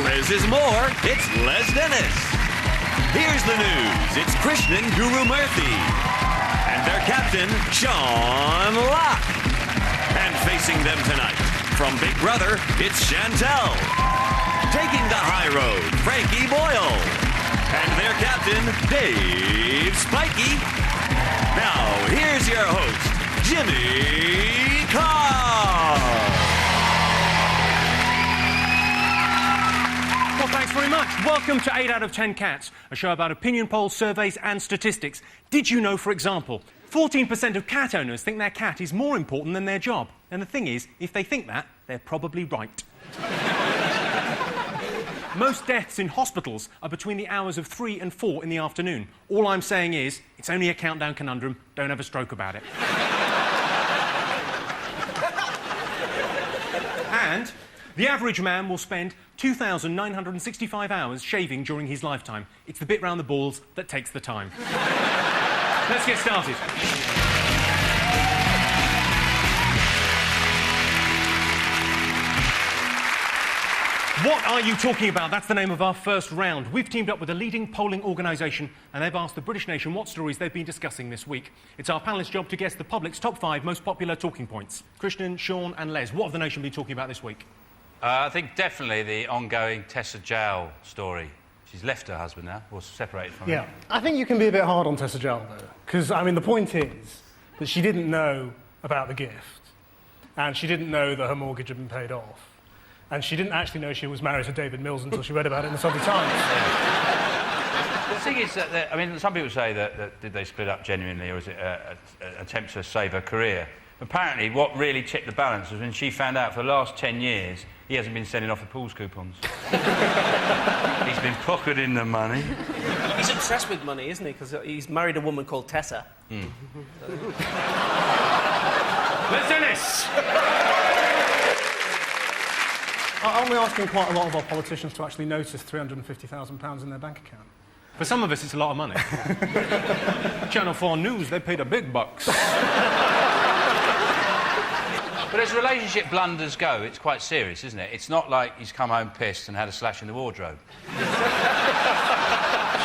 Les is more. It's Les Dennis. Here's the news. It's Krishnan Guru Murthy. And their captain, Sean Locke. And facing them tonight, from Big Brother, it's Chantel. Taking the high road, Frankie Boyle. And their captain, Dave Spikey. Now, here's your host, Jimmy Carr. Well, thanks very much. Welcome to 8 out of 10 Cats, a show about opinion polls, surveys and statistics. Did you know, for example, 14% of cat owners think their cat is more important than their job? And the thing is, if they think that, they're probably right. Most deaths in hospitals are between the hours of 3 and 4 in the afternoon. All I'm saying is, it's only a countdown conundrum. Don't have a stroke about it. And the average man will spend 2,965 hours shaving during his lifetime. It's the bit round the balls that takes the time. Let's get started. What are you talking about? That's the name of our first round. We've teamed up with a leading polling organisation and they've asked the British nation what stories they've been discussing this week. It's our panellists' job to guess the public's top 5 most popular talking points. Krishnan, Sean and Les, what have the nation been talking about this week? I think definitely the ongoing Tessa Jowell story. She's left her husband now, or separated from him. Yeah, I think you can be a bit hard on Tessa Jowell, though, because, I mean, the point is that she didn't know about the gift, and she didn't know that her mortgage had been paid off, and she didn't actually know she was married to David Mills until she read about it in the Sunday Times. The thing is that, I mean, some people say that did they split up genuinely, or was it an attempt to save her career? Apparently, what really tipped the balance was when she found out for the last 10 years he hasn't been sending off the pools coupons. He's been pocketing the money. He's obsessed with money, isn't he? Because he's married a woman called Tessa. Let's do this! Aren't we asking quite a lot of our politicians to actually notice £350,000 in their bank account? For some of us, it's a lot of money. Channel 4 News, they paid the big bucks. But as relationship blunders go, it's quite serious, isn't it? It's not like he's come home pissed and had a slash in the wardrobe.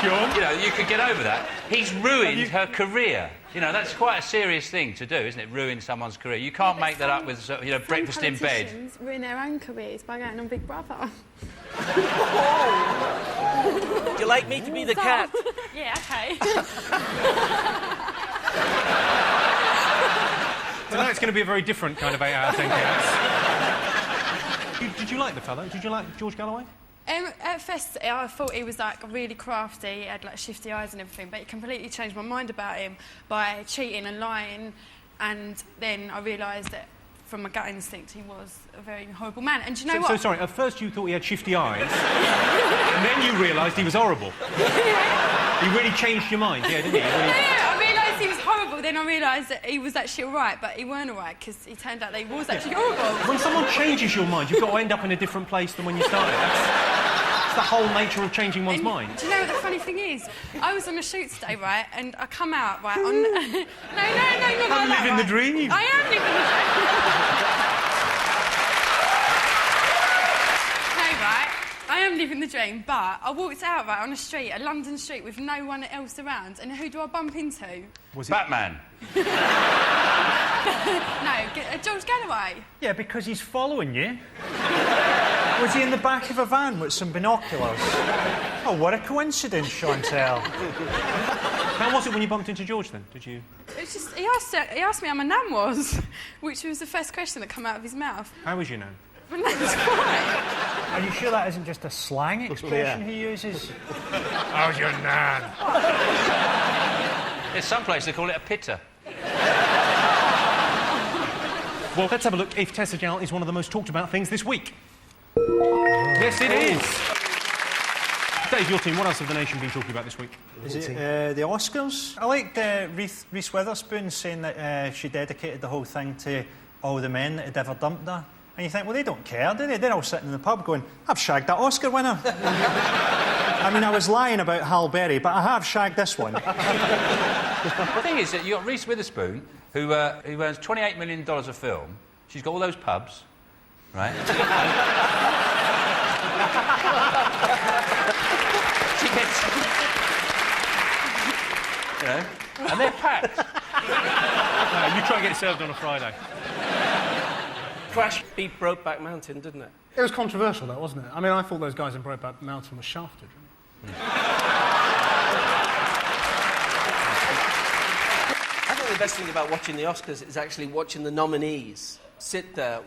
Sean? You know, you could get over that. He's ruined her career. You know, that's quite a serious thing to do, isn't it? Ruin someone's career. You can't make that up with, you know, breakfast in bed. Politicians ruin their own careers by going on Big Brother. Would you like me to be the cat? Yeah, OK. Tonight's going to be a very different kind of 8 out of 10 Cats. Did you like the fellow? Did you like George Galloway? At first, I thought he was, like, really crafty. He had, like, shifty eyes and everything, but he completely changed my mind about him by cheating and lying, and then I realised that, from my gut instinct, he was a very horrible man. And do you know what? So, sorry, at first you thought he had shifty eyes, and then you realised he was horrible. Yeah. He really changed your mind, yeah, didn't he? I realised he was horrible, then I realised that he was actually all right, but he weren't all right, because he turned out that he was actually horrible. When someone changes your mind, you've got to end up in a different place than when you started. That's the whole nature of changing one's mind. Do you know what the funny thing is? I was on a shoot today, right, and I come out, right, on... no, not like that, I'm living the dream. I am living the dream. No, right, I am living the dream, but I walked out, right, on a street, a London street, with no one else around, and who do I bump into? Was it Batman? No, George Galloway. Yeah, because he's following you. Was he in the back of a van with some binoculars? Oh, what a coincidence, Chantel. How was it when you bumped into George, then? Did you... It's just, he asked me how my nan was, which was the first question that came out of his mouth. How was your nan? My nan's fine. Are you sure that isn't just a slang expression he uses? How's your nan? There's some place they call it a pitter. Well, let's have a look if Tessa Jowell is one of the most talked about things this week. Yes, it is. Dave, your team, what else have the nation been talking about this week? Is it the Oscars? I liked Reese Witherspoon saying that she dedicated the whole thing to all the men that had ever dumped her. And you think, well, they don't care, do they? They're all sitting in the pub going, I've shagged that Oscar winner. I mean, I was lying about Halle Berry, but I have shagged this one. The thing is that you've got Reese Witherspoon, who earns $28 million a film. She's got all those pubs, right? You know, and they're packed. No, you try and get served on a Friday. Crash beat Brokeback Mountain, didn't it? It was controversial, though, wasn't it? I mean, I thought those guys in Brokeback Mountain were shafted. I think the best thing about watching the Oscars is actually watching the nominees sit there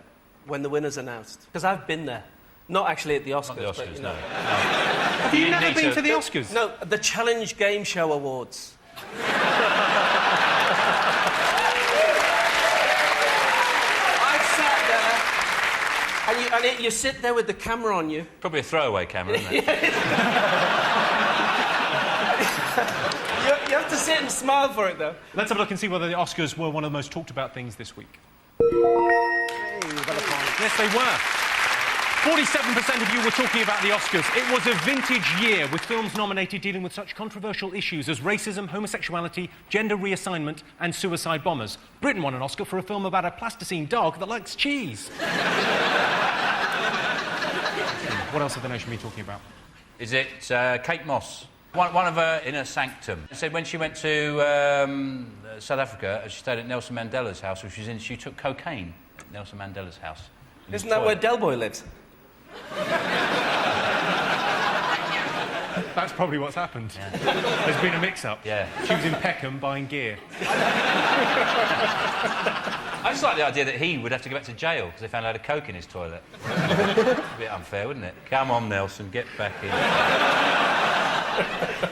when the winner's announced. Because I've been there. Not actually at the Oscars, Not the Oscars, but, you no. know. Have you never been to the Oscars? No, the Challenge Game Show Awards. I've sat there, and you sit there with the camera on you. Probably a throwaway camera, isn't it? You have to sit and smile for it, though. Let's have a look and see whether the Oscars were one of the most talked about things this week. Yes, they were. 47% of you were talking about the Oscars. It was a vintage year with films nominated dealing with such controversial issues as racism, homosexuality, gender reassignment and suicide bombers. Britain won an Oscar for a film about a plasticine dog that likes cheese. What else have the nation been talking about? Is it Kate Moss? One of her in her sanctum. She said when she went to South Africa, she stayed at Nelson Mandela's house, which was in. She took cocaine at Nelson Mandela's house. Isn't that where Del Boy lives? That's probably what's happened. Yeah. There's been a mix-up. Yeah. She was in Peckham buying gear. I just like the idea that he would have to go back to jail because they found a load of coke in his toilet. A bit unfair, wouldn't it? Come on, Nelson, get back in.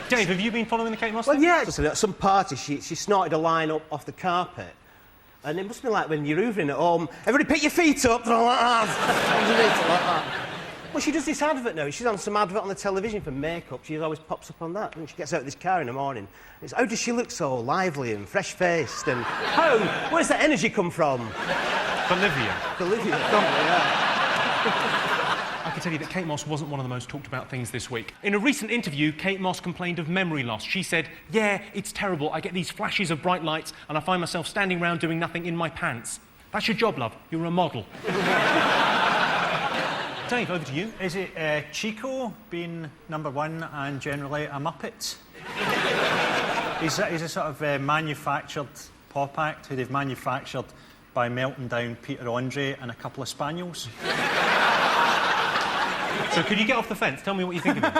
Dave, have you been following the Kate Moss Well, thing? yeah. At some party, she snorted a line up off the carpet. And it must be like when you're hoovering at home, everybody pick your feet up, they're all like that. Underneath it, like that. Well, she does this advert now. She's on some advert on the television for makeup. She always pops up on that. And she gets out of this car in the morning. It's, how does she look so lively and fresh-faced? And how? Where's that energy come from? Bolivia. Bolivia, probably, yeah. I can tell you that Kate Moss wasn't one of the most talked about things this week. In a recent interview, Kate Moss complained of memory loss. She said, "Yeah, it's terrible. I get these flashes of bright lights and I find myself standing around doing nothing in my pants." That's your job, love. You're a model. Dave, over to you. Is it Chico being number one and generally a Muppet? he's a sort of manufactured pop act who they've manufactured by melting down Peter Andre and a couple of spaniels. So could you get off the fence? Tell me what you think of him.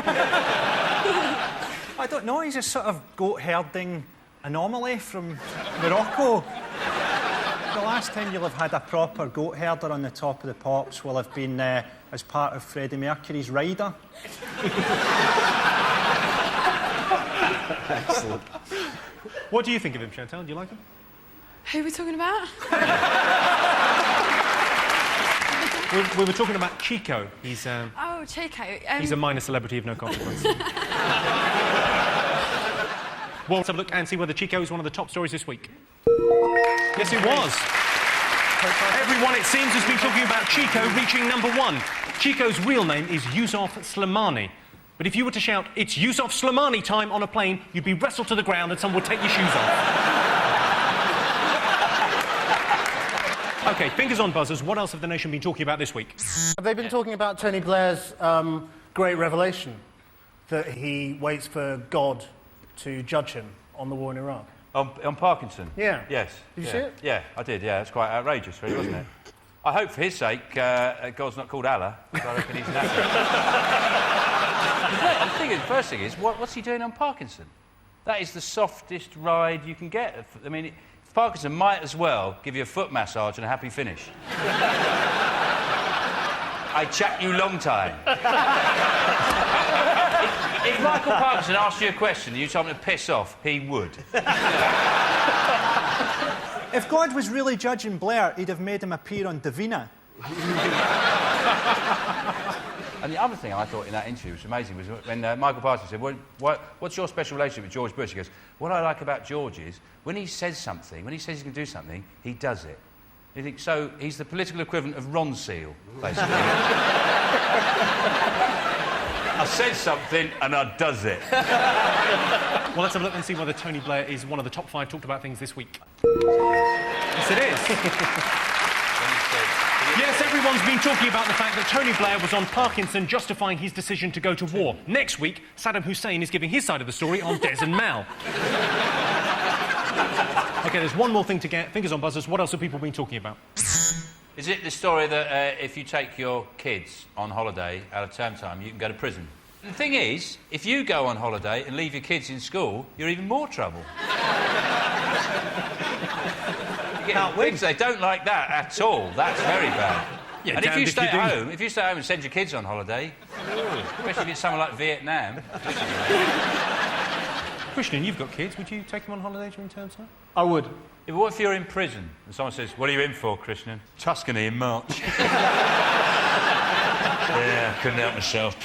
I don't know, he's a sort of goat herding anomaly from Morocco. The last time you'll have had a proper goat herder on the top of the pops will have been as part of Freddie Mercury's Rider. Excellent. What do you think of him, Chantal? Do you like him? Who are we talking about? We were talking about Chico. He's Oh, Chico. he's a minor celebrity of no consequence. Well, let's have a look and see whether Chico is one of the top stories this week. Yes, it was. Everyone, it seems, has been talking about Chico reaching number one. Chico's real name is Yusuf Slimani. But if you were to shout, "It's Yusuf Slimani time" on a plane, you'd be wrestled to the ground and someone would take your shoes off. OK, fingers on buzzers. What else have the nation been talking about this week? Have they been talking about Tony Blair's great revelation that he waits for God to judge him on the war in Iraq? On Parkinson? Yeah. Yes. Did you see it? Yeah, I did, yeah. It's quite outrageous, really, wasn't it? I hope for his sake God's not called Allah, because I reckon he's an actor. I'm thinking, the first thing is, what's he doing on Parkinson? That is the softest ride you can get. I mean, Parkinson might as well give you a foot massage and a happy finish. I chat you long time. If Michael Parkinson asked you a question and you told him to piss off, he would. If God was really judging Blair, he'd have made him appear on Davina. And the other thing I thought in that interview was amazing was when Michael Parkinson said, what's your special relationship with George Bush? He goes, what I like about George is when he says something, when he says he's going to do something, he does it. You think, so he's the political equivalent of Ron Seal, basically. I said something and I does it. Well, let's have a look and see whether Tony Blair is one of the top 5 talked about things this week. Yes, it is. Yes, everyone's been talking about the fact that Tony Blair was on Parkinson justifying his decision to go to war. Next week, Saddam Hussein is giving his side of the story on Des and Mal. OK, there's one more thing to get. Fingers on buzzers. What else have people been talking about? Is it the story that if you take your kids on holiday out of term time, you can go to prison? The thing is, if you go on holiday and leave your kids in school, you're even more trouble. They don't like that at all. That's very bad. Yeah, and if you stay at home, and send your kids on holiday, especially if it's somewhere like Vietnam. Christian, you've got kids. Would you take them on holiday during term time? I would. Yeah, but what if you're in prison and someone says, "What are you in for, Christian?" "Tuscany in March." Yeah, couldn't help myself.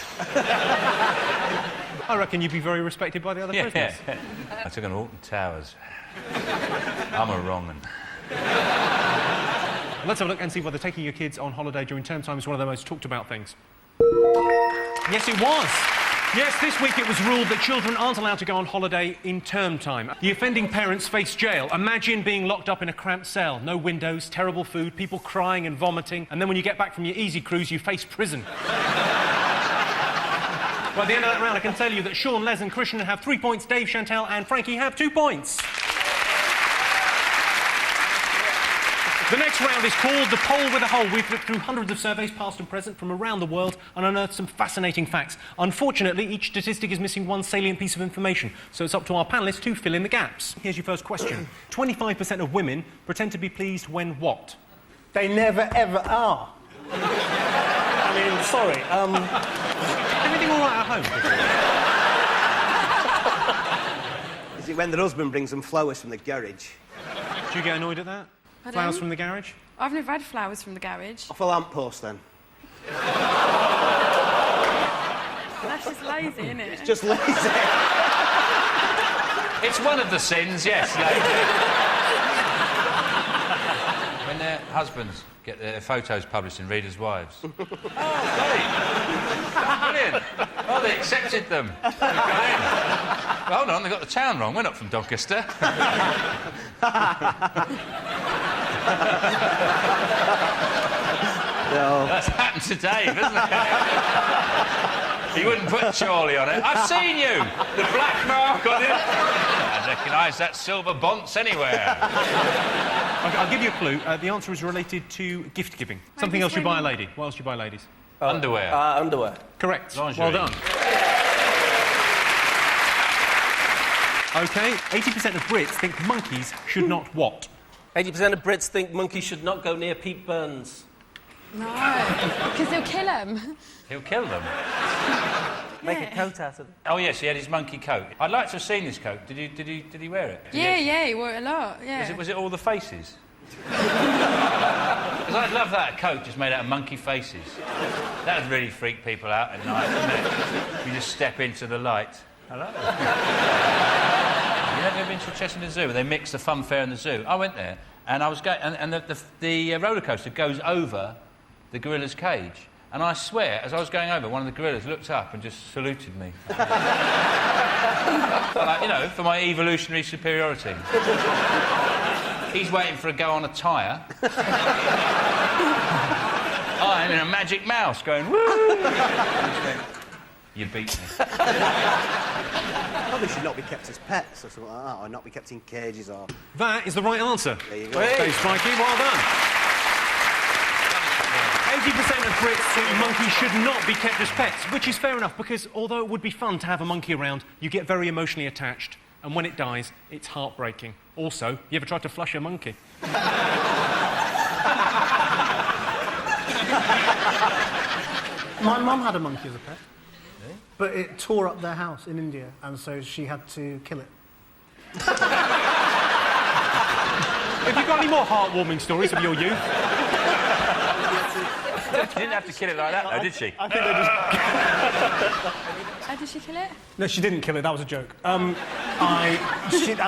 I reckon you'd be very respected by the other prisoners. Yeah. I took an Alton Towers. I'm a wrong one. Let's have a look and see whether taking your kids on holiday during term time is one of the most talked about things. Yes, it was. Yes, this week it was ruled that children aren't allowed to go on holiday in term time. The offending parents face jail. Imagine being locked up in a cramped cell. No windows, terrible food, people crying and vomiting, and then when you get back from your easy cruise, you face prison. Well, at the end of that round, I can tell you that Sean, Les and Christian have 3 points, Dave, Chantal and Frankie have 2 points. The next round is called The Poll with a Hole. We've looked through hundreds of surveys, past and present, from around the world and unearthed some fascinating facts. Unfortunately, each statistic is missing one salient piece of information, so it's up to our panellists to fill in the gaps. Here's your first question. 25% of women pretend to be pleased when what? They never, ever are. I mean, sorry, Everything all right at home? Is it when their husband brings them flowers from the garage? Do you get annoyed at that? Pardon? Flowers from the garage? I've never had flowers from the garage. Off a lamppost, then. That's just lazy, isn't it? It's just lazy. It's one of the sins, yes. When their husbands get their photos published in Reader's Wives. Oh, great. Brilliant. Oh, they accepted them. Well, hold on, they got the town wrong. We're not from Doncaster. No. That's happened to Dave, hasn't it? He wouldn't put Charlie on it. I've seen you! The black mark on it. I recognise that silver bonce anywhere. I'll give you a clue. The answer is related to gift giving. Something else you buy a lady. What else do you buy ladies? Underwear. Underwear. Correct. Lingerie. Well done. OK, 80% of Brits think monkeys should not what? 80% of Brits think monkeys should not go near Pete Burns. No, because he'll kill him. He'll kill them. Make a coat out of it. Oh, yes, he had his monkey coat. I'd like to have seen this coat. Did he wear it? Yeah, he wore it a lot, yeah. Was it all the faces? Because I'd love that coat just made out of monkey faces. That would really freak people out at night, wouldn't it? You just step into the light. Hello. You ever been to Chester Zoo where they mix the fun fair and the zoo? I went there and I was going, and the roller coaster goes over the gorilla's cage. And I swear, as I was going over, one of the gorillas looked up and just saluted me. Like, you know, for my evolutionary superiority. He's waiting for a go on a tyre. I'm in a magic mouse going, woo! You beat me. Probably should not be kept as pets or something like that, or not be kept in cages or... That is the right answer. There you go. Dave Strikey, well done. 80% of Brits think monkeys should not be kept as pets, which is fair enough, because although it would be fun to have a monkey around, you get very emotionally attached, and when it dies, it's heartbreaking. Also, you ever tried to flush a monkey? my mum had a monkey as a pet, but it tore up their house in India, and so she had to kill it. Have you got any more heartwarming stories of your youth? She didn't have to kill it like that, though, did she? I think they just... How did she kill it? No, she didn't kill it. That was a joke. I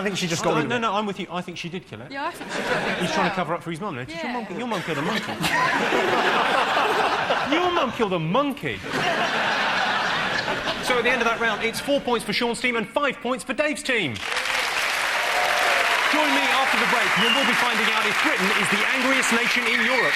think she just got rid of it. No, I'm with you. I think she did kill it. Yeah, I think she killed it. He's trying to cover up for his mum. No? Yeah. Your mum killed a monkey. Your mum killed a monkey. So at the end of that round, it's 4 points for Sean's team and 5 points for Dave's team. Join me after the break when we'll be finding out if Britain is the angriest nation in Europe.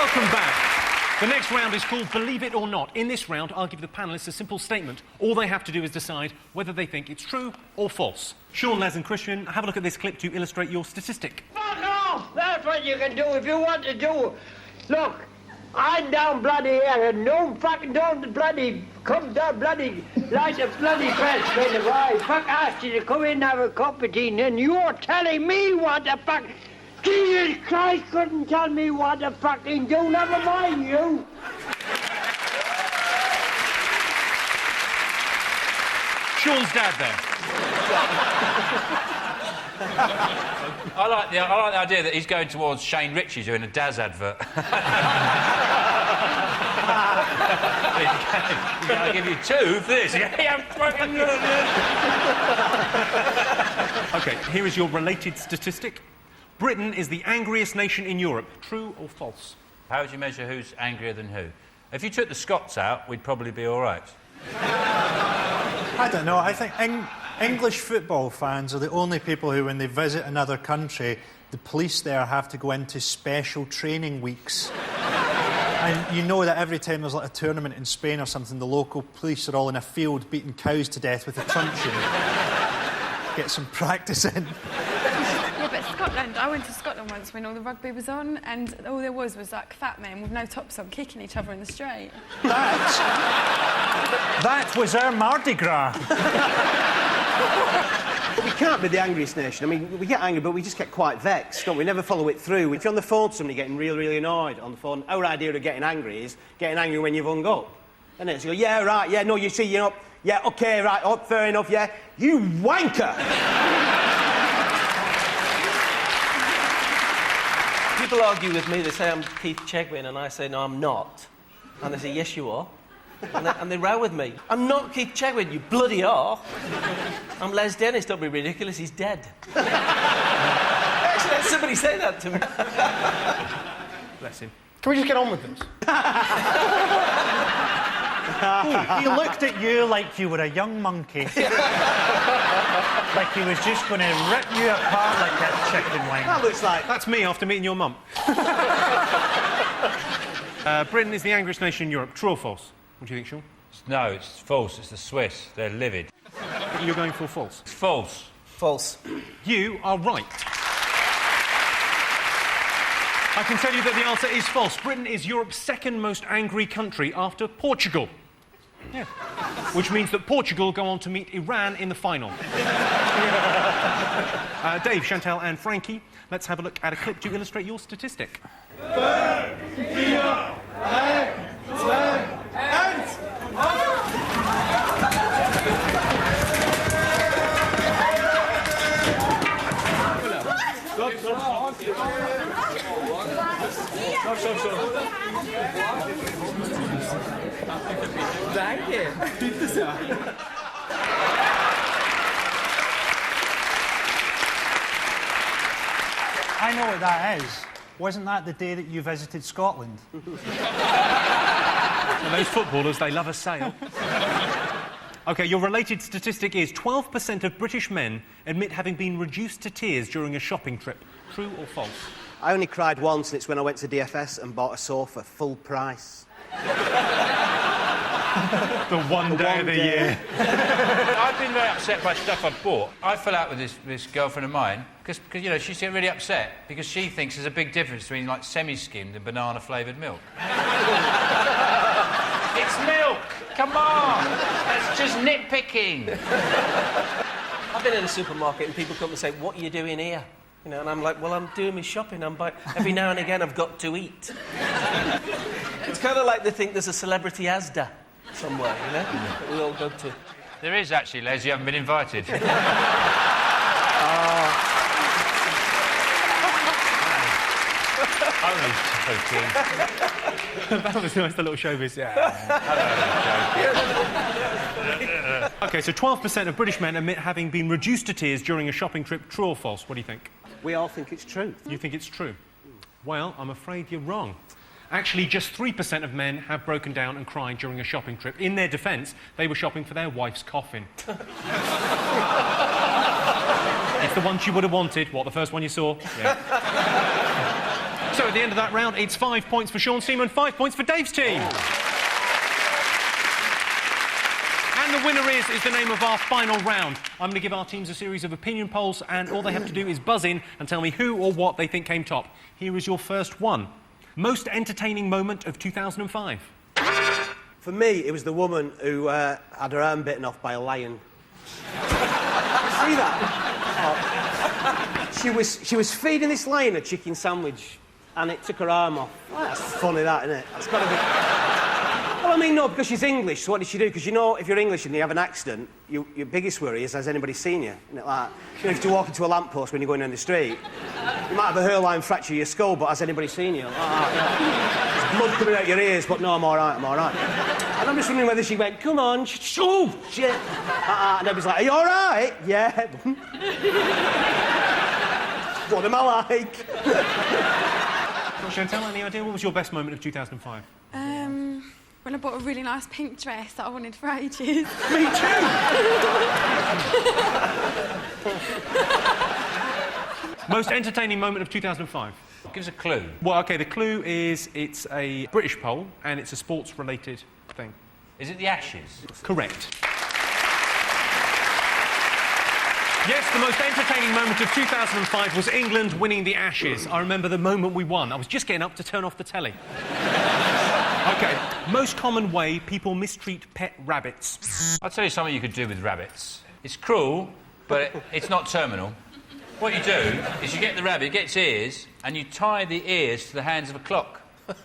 Welcome back. The next round is called Believe It or Not. In this round, I'll give the panellists a simple statement. All they have to do is decide whether they think it's true or false. Sean, Les and Christian, have a look at this clip to illustrate your statistic. Fuck off! That's what you can do if you want to do. Look, I'm down bloody here and no fucking don't bloody come down bloody like a bloody press kind of I fuck asked you to come in and have a cup of tea and you're telling me what the fuck. Jesus Christ couldn't tell me what to fucking do, never mind you. Sean's dad there. I like the idea that he's going towards Shane Ritchie doing a Daz advert. I'll give you 2 for this. OK, here is your related statistic. Britain is the angriest nation in Europe. True or false? How would you measure who's angrier than who? If you took the Scots out, we'd probably be all right. I don't know. I think English football fans are the only people who, when they visit another country, the police there have to go into special training weeks. And you know that every time there's like a tournament in Spain or something, the local police are all in a field beating cows to death with a truncheon. Get some practice in. Yeah, but Scotland, I went to Scotland once when all the rugby was on, and all there was like fat men with no tops on kicking each other in the street. That was our Mardi Gras. But we can't be the angriest nation. I mean, we get angry, but we just get quite vexed, don't we? We never follow it through. If you're on the phone to somebody getting really, really annoyed on the phone, our idea of getting angry is getting angry when you've hung up. And then so you go, yeah, right, yeah, no, you see, you're up, yeah, OK, right, oh, fair enough, yeah. You wanker! People argue with me, they say I'm Keith Chegwin, and I say, no, I'm not. And they say, yes, you are. And they row with me. I'm not Keith Chegwin, you bloody are. I'm Les Dennis, don't be ridiculous, he's dead. Actually, had somebody say that to me. Bless him. Can we just get on with this? He looked at you like you were a young monkey. Like he was just going to rip you apart like that chicken wing. That looks like... That's me after meeting your mum. Britain is the angriest nation in Europe. True or false? What do you think, Sean? No, it's false. It's the Swiss. They're livid. You're going for false. It's false. False. You are right. I can tell you that the answer is false. Britain is Europe's second most angry country after Portugal. Yeah. Which means that Portugal go on to meet Iran in the final. Dave, Chantal and Frankie, let's have a look at a clip to illustrate your statistic. 5, 4, 3, 2, Danke. Bitte sehr. I know what that is. Wasn't that the day that you visited Scotland? Well, those footballers, they love a sail. OK, your related statistic is 12% of British men admit having been reduced to tears during a shopping trip. True or false? I only cried once, and it's when I went to DFS and bought a sofa full price. The one day of the year. I've been very upset by stuff I've bought. I fell out with this girlfriend of mine because you know, she's getting really upset because she thinks there's a big difference between, like, semi-skimmed and banana-flavoured milk. It's milk! Come on! That's just nitpicking. I've been in a supermarket and people come and say, what are you doing here? You know, and I'm like, well, I'm doing my shopping. Every now and again, I've got to eat. It's kind of like they think there's a celebrity Asda somewhere, you know, that we all go to. There is actually, Les, you haven't been invited. Only joking. That was nice, the little showbiz. Yeah. OK, so 12% of British men admit having been reduced to tears during a shopping trip. True or false? What do you think? We all think it's true. You think it's true? Well, I'm afraid you're wrong. Actually, just 3% of men have broken down and cried during a shopping trip. In their defence, they were shopping for their wife's coffin. It's the one she would have wanted. What, the first one you saw? Yeah. So at the end of that round, it's 5 points for Sean Seaman, 5 points for Dave's team. And the winner is the name of our final round. I'm going to give our teams a series of opinion polls, and all they have to do is buzz in and tell me who or what they think came top. Here is your first one. Most entertaining moment of 2005. For me, it was the woman who had her arm bitten off by a lion. See that? Oh. She was feeding this lion a chicken sandwich, and it took her arm off. Oh, that's funny, that, isn't it? That's got to be... Well, I mean, no, because she's English, so what did she do? Because, you know, if you're English and you have an accident, your biggest worry is, has anybody seen you? Isn't it like... You know, if you walk into a lamppost when you're going down the street, you might have a hairline fracture of your skull, but has anybody seen you? There's blood coming out your ears, but no, I'm all right, I'm all right. And I'm just wondering whether she went, come on, oh, shit. And I was like, are you all right? Yeah. What am I like? Chantal, any idea? What was your best moment of 2005? When I bought a really nice pink dress that I wanted for ages. Me too! Most entertaining moment of 2005? Give us a clue. Well, OK, the clue is it's a British poll and it's a sports-related thing. Is it the Ashes? Correct. Yes, the most entertaining moment of 2005 was England winning the Ashes. I remember the moment we won. I was just getting up to turn off the telly. OK, most common way people mistreat pet rabbits. I'll tell you something you could do with rabbits. It's cruel, but it's not terminal. What you do is you get the rabbit, it gets ears, and you tie the ears to the hands of a clock. And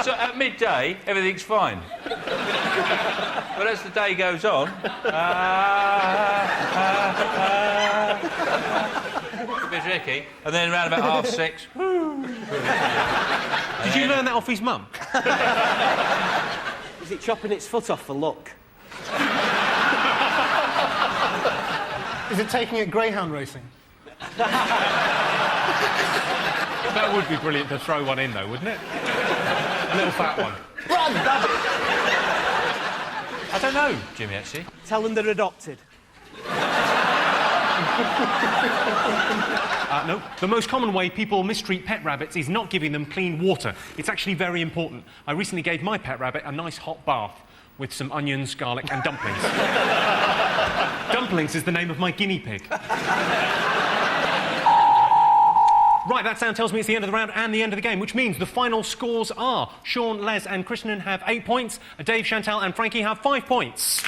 so at midday, everything's fine. But as the day goes on... a bit tricky. And then around about 6:30... Did you learn that off his mum? Is it chopping its foot off for luck? Is it taking it greyhound racing? That would be brilliant to throw one in, though, wouldn't it? A little fat one. I don't know, Jimmy, actually. Tell them they're adopted. No. The most common way people mistreat pet rabbits is not giving them clean water. It's actually very important. I recently gave my pet rabbit a nice hot bath with some onions, garlic and dumplings. Dumplings is the name of my guinea pig. Right, that sound tells me it's the end of the round and the end of the game, which means the final scores are Sean, Les and Krishnan have 8 points, Dave, Chantal and Frankie have 5 points.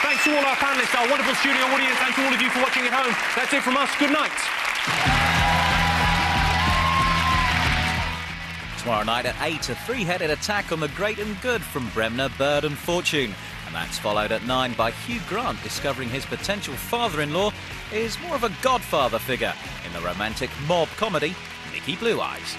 Thanks to all our panellists, our wonderful studio audience and to all of you for watching at home. That's it from us. Good night. Tomorrow night at 8, a three-headed attack on the great and good from Bremner, Bird and Fortune. And that's followed at 9 by Hugh Grant discovering his potential father-in-law is more of a godfather figure in the romantic mob comedy Mickey Blue Eyes.